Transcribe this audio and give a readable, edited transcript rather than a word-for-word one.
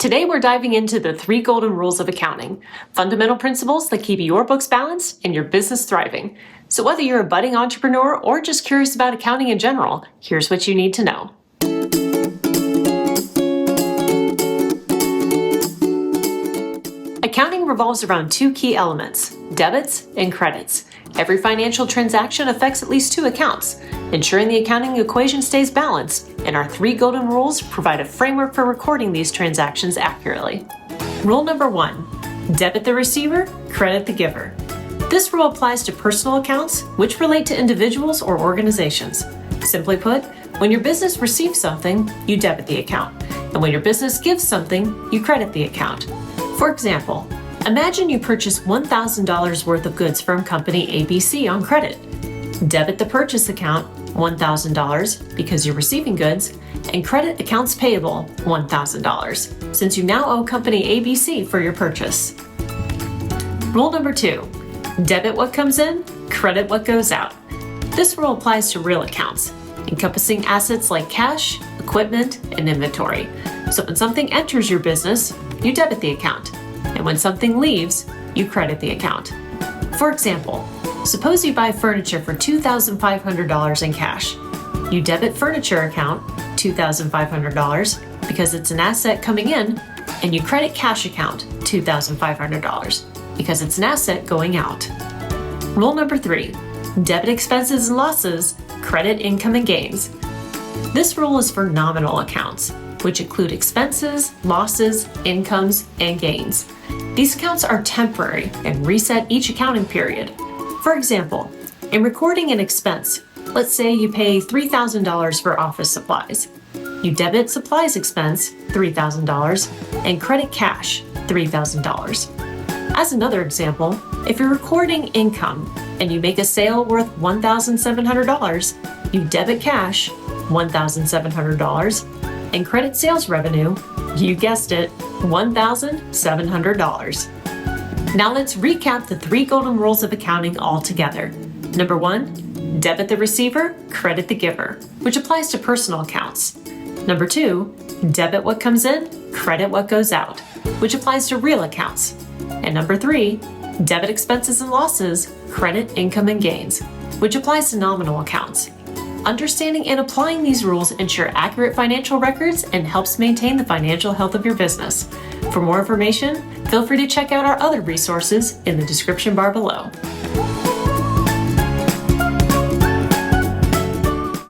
Today we're diving into the 3 golden rules of accounting, fundamental principles that keep your books balanced and your business thriving. So whether you're a budding entrepreneur or just curious about accounting in general, here's what you need to know. Accounting revolves around 2 key elements, debits and credits. Every financial transaction affects at least 2 accounts, ensuring the accounting equation stays balanced, and our 3 golden rules provide a framework for recording these transactions accurately. Rule number 1, debit the receiver, credit the giver. This rule applies to personal accounts, which relate to individuals or organizations. Simply put, when your business receives something, you debit the account, and when your business gives something, you credit the account. For example, imagine you purchase $1,000 worth of goods from company ABC on credit. Debit the purchase account, $1,000, because you're receiving goods, and credit accounts payable, $1,000, since you now owe company ABC for your purchase. Rule number 2, debit what comes in, credit what goes out. This rule applies to real accounts, encompassing assets like cash, equipment, and inventory. So when something enters your business, you debit the account, and when something leaves, you credit the account. For example, suppose you buy furniture for $2,500 in cash. You debit furniture account, $2,500, because it's an asset coming in, and you credit cash account, $2,500, because it's an asset going out. Rule number 3, debit expenses and losses, credit income and gains. This rule is for nominal accounts, which include expenses, losses, incomes, and gains. These accounts are temporary and reset each accounting period. For example, in recording an expense, let's say you pay $3,000 for office supplies. You debit supplies expense, $3,000, and credit cash, $3,000. As another example, if you're recording income and you make a sale worth $1,700, you debit cash, $1,700, and credit sales revenue, you guessed it, $1,700. Now let's recap the 3 golden rules of accounting all together. Number 1, debit the receiver, credit the giver, which applies to personal accounts. Number 2, debit what comes in, credit what goes out, which applies to real accounts. And number 3, debit expenses and losses, credit income and gains, which applies to nominal accounts. Understanding and applying these rules ensure accurate financial records and helps maintain the financial health of your business. For more information, feel free to check out our other resources in the description bar below.